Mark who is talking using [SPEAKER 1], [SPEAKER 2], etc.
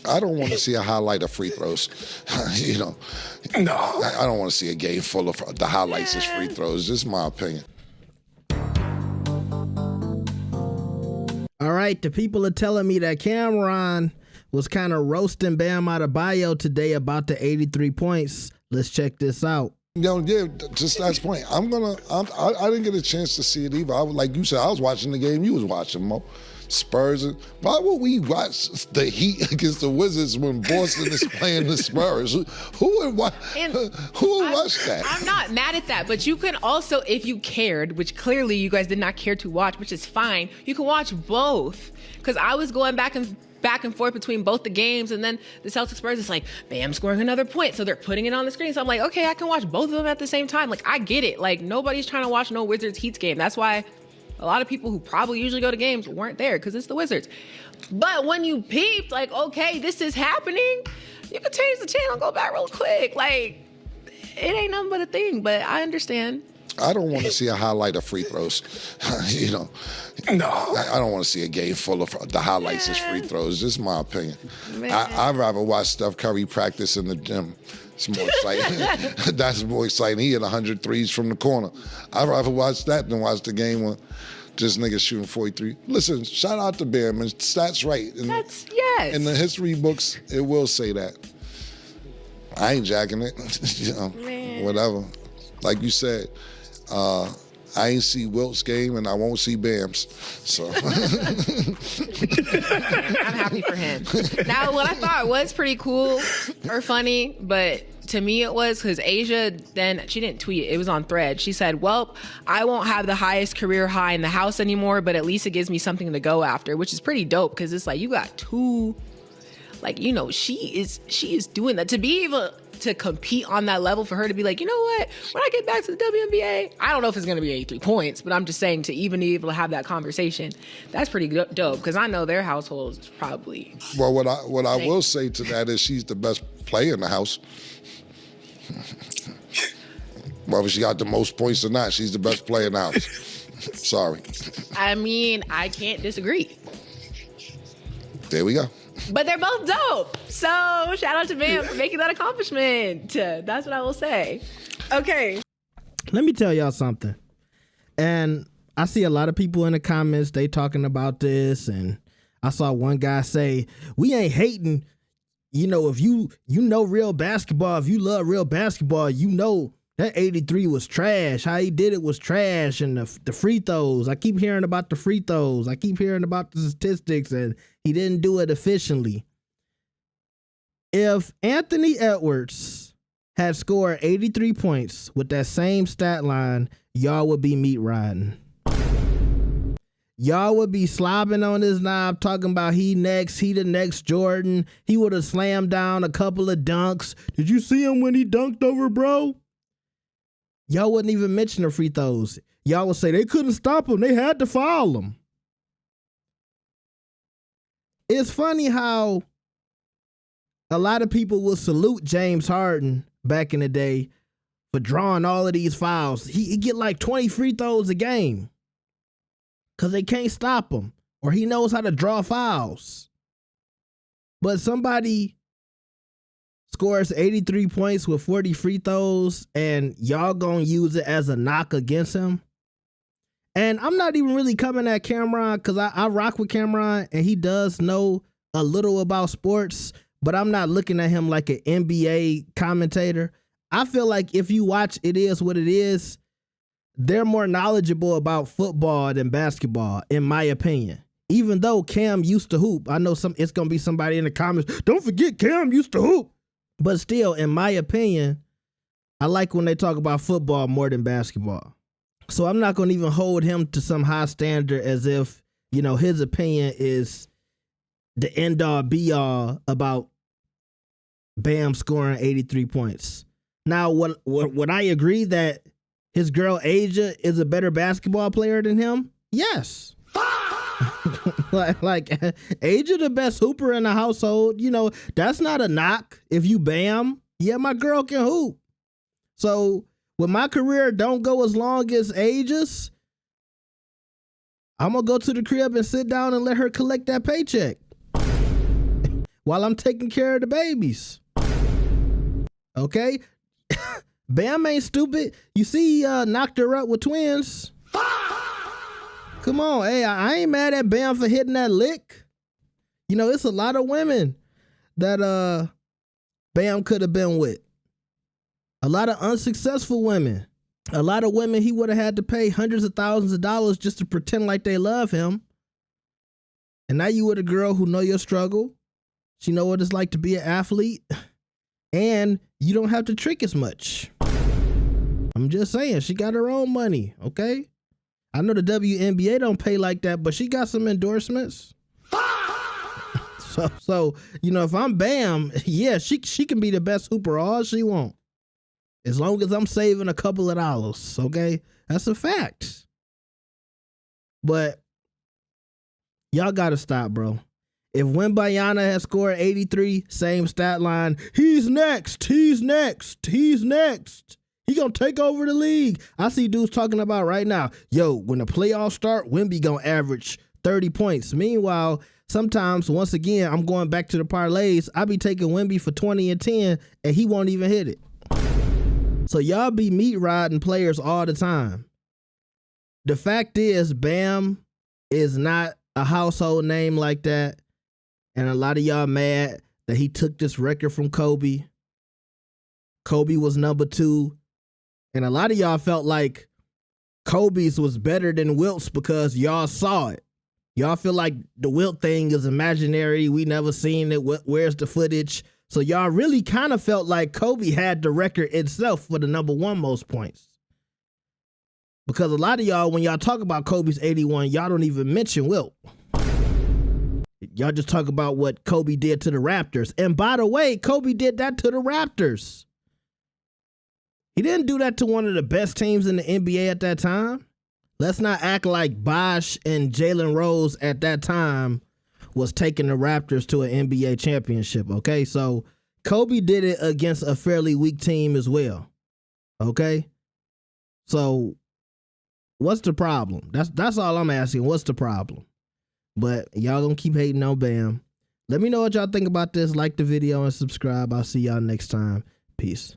[SPEAKER 1] I don't want to see a highlight of free throws.
[SPEAKER 2] No.
[SPEAKER 1] I don't want to see a game full of the highlights is free throws. Just my opinion.
[SPEAKER 3] All right, the people are telling me that Cameron was kind of roasting Bam Adebayo today about the 83 points. Let's check this out.
[SPEAKER 1] Just last point. I didn't get a chance to see it either. Like you said, I was watching the game you was watching, Mo. Spurs. Why would we watch the Heat against the Wizards when Boston is playing the Spurs? Who would watch that?
[SPEAKER 4] I'm not mad at that, but you can also, if you cared, which clearly you guys did not care to watch, which is fine, you can watch both. Because I was going back and forth between both the games, and then the Celtics Spurs is like, Bam scoring another point, so they're putting it on the screen. So I'm like, okay, I can watch both of them at the same time. Like, I get it. Like, nobody's trying to watch no Wizards Heat game. That's why a lot of people who probably usually go to games weren't there, because it's the Wizards. But when you peeped, like, okay, this is happening, you can change the channel and go back real quick. Like, it ain't nothing but a thing, but I understand.
[SPEAKER 1] I don't want to see a highlight of free throws.
[SPEAKER 2] No.
[SPEAKER 1] I don't want to see a game full of the highlights is free throws. Just my opinion. I'd rather watch Steph Curry practice in the gym. It's more exciting. That's more exciting. He hit 100 threes from the corner. I'd rather watch that than watch the game when just niggas shooting 43. Listen, shout out to Bam. And stats right.
[SPEAKER 4] Yes.
[SPEAKER 1] In the history books, it will say that. I ain't jacking it. Whatever. Like you said, I ain't see Wilt's game and I won't see Bam's. So
[SPEAKER 4] I'm happy for him. Now, what I thought was pretty cool or funny, but to me it was because Asia, then she didn't tweet it was on Thread. She said, well, I won't have the highest career high in the house anymore, but at least it gives me something to go after, which is pretty dope, because it's like you got two, like, she is doing that. To be able to compete on that level, for her to be like, you know what, when I get back to the WNBA, I don't know if it's going to be 83 points, but I'm just saying, to even be able to have that conversation, that's pretty dope, because I know their household is probably...
[SPEAKER 1] Well, what I will say to that is she's the best player in the house. Whether she got the most points or not, she's the best player in the house. Sorry.
[SPEAKER 4] I mean, I can't disagree.
[SPEAKER 1] There we go.
[SPEAKER 4] But they're both dope. So shout out to Bam for making that accomplishment. That's what I will say. Okay.
[SPEAKER 3] Let me tell y'all something. And I see a lot of people in the comments, they talking about this. And I saw one guy say, we ain't hating. If you know real basketball, if you love real basketball, that 83 was trash. How he did it was trash. And the free throws, I keep hearing about the free throws. I keep hearing about the statistics, and he didn't do it efficiently. If Anthony Edwards had scored 83 points with that same stat line, y'all would be meat riding. Y'all would be slobbing on his knob, talking about he the next Jordan. He would have slammed down a couple of dunks. Did you see him when he dunked over, bro? Y'all wouldn't even mention the free throws. Y'all would say they couldn't stop him. They had to foul him. It's funny how a lot of people will salute James Harden back in the day for drawing all of these fouls. He get like 20 free throws a game because they can't stop him, or he knows how to draw fouls. But somebody scores 83 points with 40 free throws, and y'all gonna use it as a knock against him. And I'm not even really coming at Cameron, because I rock with Cameron, and he does know a little about sports, but I'm not looking at him like an NBA commentator. I feel like if you watch It Is What It Is, they're more knowledgeable about football than basketball, in my opinion. Even though Cam used to hoop. I know it's going to be somebody in the comments, don't forget Cam used to hoop. But still, in my opinion, I like when they talk about football more than basketball. So I'm not going to even hold him to some high standard as if, his opinion is the end all be all about Bam scoring 83 points. Now, would I agree that his girl Asia is a better basketball player than him? Yes. like Asia the best hooper in the household. That's not a knock. If you Bam, yeah, my girl can hoop. So when my career don't go as long as Asia's, I'm gonna go to the crib and sit down and let her collect that paycheck. while I'm taking care of the babies. Okay? Bam ain't stupid. You see he knocked her up with twins. Come on. Hey, I ain't mad at Bam for hitting that lick. You know, it's a lot of women that Bam could have been with. A lot of unsuccessful women. A lot of women he would have had to pay hundreds of thousands of dollars just to pretend like they love him. And now you with a girl who know your struggle. She know what it's like to be an athlete. And you don't have to trick as much. I'm just saying, she got her own money, okay? I know the WNBA don't pay like that, but she got some endorsements. So you know, if I'm Bam, yeah, she can be the best hooper all she want. As long as I'm saving a couple of dollars, okay? That's a fact. But y'all gotta stop, bro. If Wembanyama has scored 83, same stat line, he's next. He gonna take over the league. I see dudes talking about right now, yo, when the playoffs start, Wemby gonna average 30 points. Meanwhile, sometimes, once again, I'm going back to the parlays, I be taking Wemby for 20 and 10, and he won't even hit it. So y'all be meat riding players all the time. The fact is, Bam is not a household name like that. And a lot of y'all mad that he took this record from Kobe. Kobe was number 2. And a lot of y'all felt like Kobe's was better than Wilt's because y'all saw it. Y'all feel like the Wilt thing is imaginary. We never seen it. Where's the footage? So y'all really kind of felt like Kobe had the record itself for the number 1 most points. Because a lot of y'all, when y'all talk about Kobe's 81, y'all don't even mention Wilt. Y'all just talk about what Kobe did to the Raptors. And by the way, Kobe did that to the Raptors. He didn't do that to one of the best teams in the NBA at that time. Let's not act like Bosh and Jalen Rose at that time was taking the Raptors to an NBA championship, okay? So Kobe did it against a fairly weak team as well, okay? So what's the problem? That's all I'm asking. What's the problem? But y'all gonna keep hating on Bam. Let me know what y'all think about this. Like the video and subscribe. I'll see y'all next time. Peace.